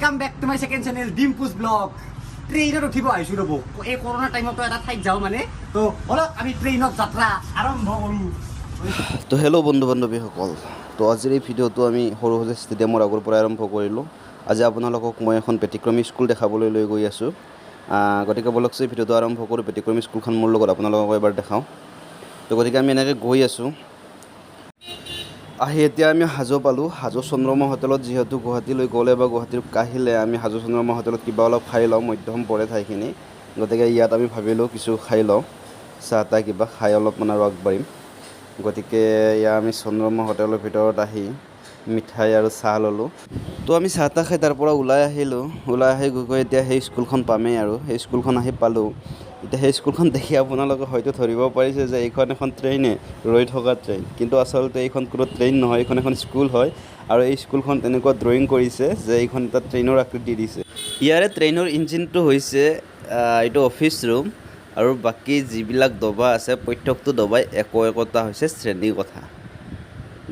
welcome back to my second channel Dimpu's blog ট্ৰেইনত উঠিব আহিছো ৰ'ব এই কৰোণা টাইমতো এটা ঠাইত যাওঁ মানে তো অলপ আমি ট্ৰেইনত যাত্ৰা আৰম্ভ কৰোঁ তো হেল্ল' বন্ধু বান্ধৱীসকল তো আজিৰ এই ভিডিঅ'টো আমি সৰু সৰু ষ্টেডিয়ামৰ আগৰ পৰাই আৰম্ভ কৰিলোঁ আজি আপোনালোকক মই এখন ব্যতিক্ৰমী স্কুল দেখাবলৈ লৈ গৈ আছোঁ গতিকে বলকচোন এই ভিডিঅ'টো আৰম্ভ কৰোঁ ব্যতিক্ৰমী স্কুলখন মোৰ লগত আপোনালোকক এবাৰ দেখাওঁ তো গতিকে আমি এনেকৈ গৈ আছোঁ আহি এতিয়া আমি হাজো পালোঁ হাজো চন্দ্ৰমা হোটেলত যিহেতু গুৱাহাটীলৈ গ'লে বা গুৱাহাটীৰ আহিলে আমি হাজো চন্দ্ৰমা হোটেলত কিবা অলপ খাই লওঁ মধ্যম পৰে ঠাইখিনি গতিকে ইয়াত আমি ভাবিলোঁ কিছু খাই লওঁ চাহ তাহ কিবা খাই অলপ মানে আৰু আগবাঢ়িম গতিকে ইয়াত আমি চন্দ্ৰমা হোটেলৰ ভিতৰত আহি মিঠাই আৰু চাহ ল'লোঁ তো আমি চাহ তাহ খাই তাৰ পৰা ওলাই আহিলোঁ ওলাই আহি গৈ এতিয়া সেই স্কুলখন পামেই আৰু সেই স্কুলখন আহি পালোঁ এতিয়া সেই স্কুলখন দেখি আপোনালোকে হয়তো ধৰিব পাৰিছে যে এইখন এখন ট্ৰেইনে ৰৈ থকা ট্ৰেইন কিন্তু আচলতে এইখন কোনো ট্ৰেইন নহয় এইখন এখন স্কুল হয় আৰু এই স্কুলখন তেনেকুৱা ড্ৰয়িং কৰিছে যে এইখন এটা ট্ৰেইনৰ আকৃতি দিছে ইয়াৰে ট্ৰেইনৰ ইঞ্জিনটো হৈছে এইটো অফিচ ৰুম আৰু বাকী যিবিলাক ডবা আছে প্ৰত্যেকটো ডবাই একোটা হৈছে শ্ৰেণী কথা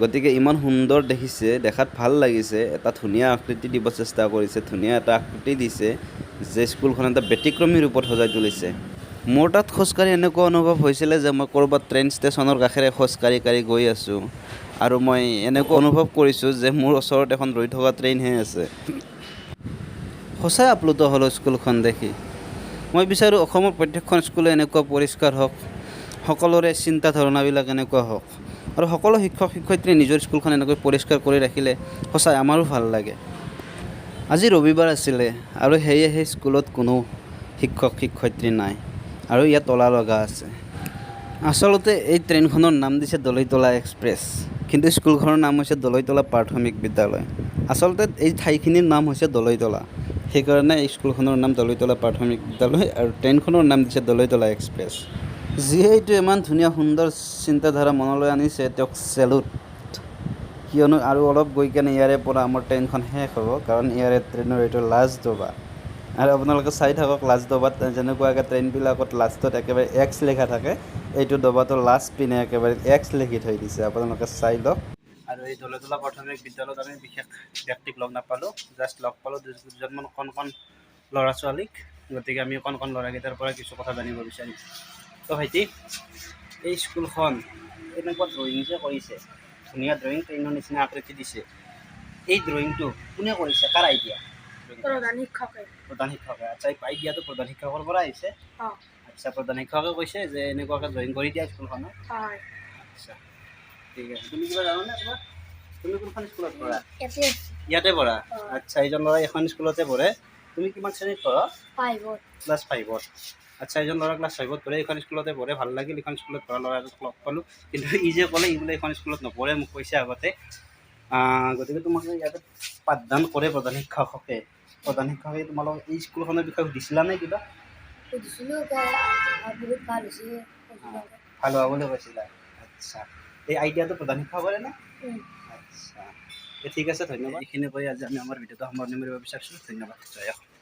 গতিকে ইমান সুন্দৰ দেখিছে দেখাত ভাল লাগিছে এটা ধুনীয়া আকৃতি দিব চেষ্টা কৰিছে ধুনীয়া এটা আকৃতি দিছে যে স্কুলখন এটা ব্যতিক্ৰমী ৰূপত সজাই তুলিছে মোৰ তাত খোজকাঢ়ি এনেকুৱা অনুভৱ হৈছিলে যে মই ক'ৰবাত ট্ৰেইন ষ্টেচনৰ কাষেৰে খোজকাঢ়ি গৈ আছোঁ আৰু মই এনেকুৱা অনুভৱ কৰিছোঁ যে মোৰ ওচৰত এখন ৰৈ থকা ট্ৰেইনহে আছে সঁচাই আপ্লুত হ'লোঁ স্কুলখন দেখি মই বিচাৰোঁ অসমৰ প্ৰত্যেকখন স্কুলে এনেকুৱা পৰিষ্কাৰ হওক সকলোৰে চিন্তা ধাৰণাবিলাক এনেকুৱা হওক আৰু সকলো শিক্ষক শিক্ষয়িত্ৰীয়ে নিজৰ স্কুলখন এনেকৈ পৰিষ্কাৰ কৰি ৰাখিলে সঁচাই আমাৰো ভাল লাগে আজি ৰবিবাৰ আছিলে আৰু সেয়ে সেই স্কুলত কোনো শিক্ষক শিক্ষয়িত্ৰী নাই আৰু ইয়াত তলা লগা আছে আচলতে এই ট্ৰেইনখনৰ নাম দিছে দলৈতলা এক্সপ্ৰেছ কিন্তু স্কুলখনৰ নাম হৈছে দলৈতলা প্ৰাথমিক বিদ্যালয় আচলতে এই ঠাইখিনিৰ নাম হৈছে দলৈতলা সেইকাৰণে এই স্কুলখনৰ নাম দলৈতলা প্ৰাথমিক বিদ্যালয় আৰু ট্ৰেইনখনৰ নাম দিছে দলৈতলা এক্সপ্ৰেছ যিয়ে এইটো ইমান ধুনীয়া সুন্দৰ চিন্তাধাৰা মনলৈ আনিছে তেওঁক চেলুট কিয়নো আৰু অলপ গৈ কেনে ইয়াৰে পৰা আমাৰ ট্ৰেইনখন শেষ হ'ব কাৰণ ইয়াৰে ট্ৰেইনৰ এইটো লাষ্ট ডবা আৰু আপোনালোকে চাই থাকক লাষ্ট ডবাত যেনেকুৱাকৈ ট্ৰেইনবিলাকত লাষ্টত একেবাৰে এক্স লিখা থাকে এইটো ডবাটো লাষ্ট পিনে একেবাৰে এক্স লিখি থৈ দিছে আপোনালোকে চাই লওক আৰু এই দলৈতলা প্ৰাথমিক বিদ্যালয়ত আমি বিশেষ ব্যক্তিক লগ নাপালোঁ জাষ্ট লগ পালোঁ দুজনমান কণ ল'ৰা ছোৱালীক গতিকে আমি কণ ল'ৰাকেইটাৰ পৰা কিছু কথা জানিব বিচাৰিম তো ভাইটি এই স্কুলখন এনেকুৱা ড্ৰয়িং যে কৰিছে ধুনীয়া ড্ৰয়িং ট্ৰেইনৰ নিচিনা আকৃতি দিছে এই ড্ৰয়িংটো কোনে কৰিছে কাৰ আইডিয়া প্ৰধান শিক্ষকে আচ্ছা এই আইডিয়াটো প্ৰধান শিক্ষকৰ পৰা আহিছে আচ্ছা প্ৰধান শিক্ষকে কৈছে যে এনেকুৱাকৈ ড্ৰয়িং কৰি দিয়া স্কুলখনত আচ্ছা ঠিক আছে তুমি কিবা জানানে তোমাৰ তুমি কোনখন স্কুলত পঢ়া ইয়াতে পঢ়া আচ্ছা এইজন ল'ৰা এখন স্কুলতে পঢ়ে তুমি কিমান শ্ৰেণীত পঢ়া ক্লাছ 5ত আচ্ছা এইজন ল'ৰা ক্লাছ 5ত পঢ়ে এইখন স্কুলতে পঢ়ে ভাল লাগিল এইখন স্কুলত পঢ়া ল'ৰাটোক লগ পালোঁ কিন্তু ই যে ক'লে ই বোলে এইখন স্কুলত নপঢ়ে মোক কৈছে আগতে গতিকে তোমাক ইয়াতে পাঠদান কৰে প্ৰধান শিক্ষকে তোমালোক এই স্কুলখনৰ বিষয়ে সুধিছিলা নে কিবা ভাল হোৱা বুলি কৈছিলা আচ্ছা এই আইডিয়াটো প্ৰধান শিক্ষক কৰে নে আচ্ছা ঠিক আছে ধন্যবাদ এইখিনি কৈ আজি আমি আমাৰ ভিডিঅ'টো সামৰণি মাৰিব বিচাৰিছোঁ ধন্যবাদ জয় অসম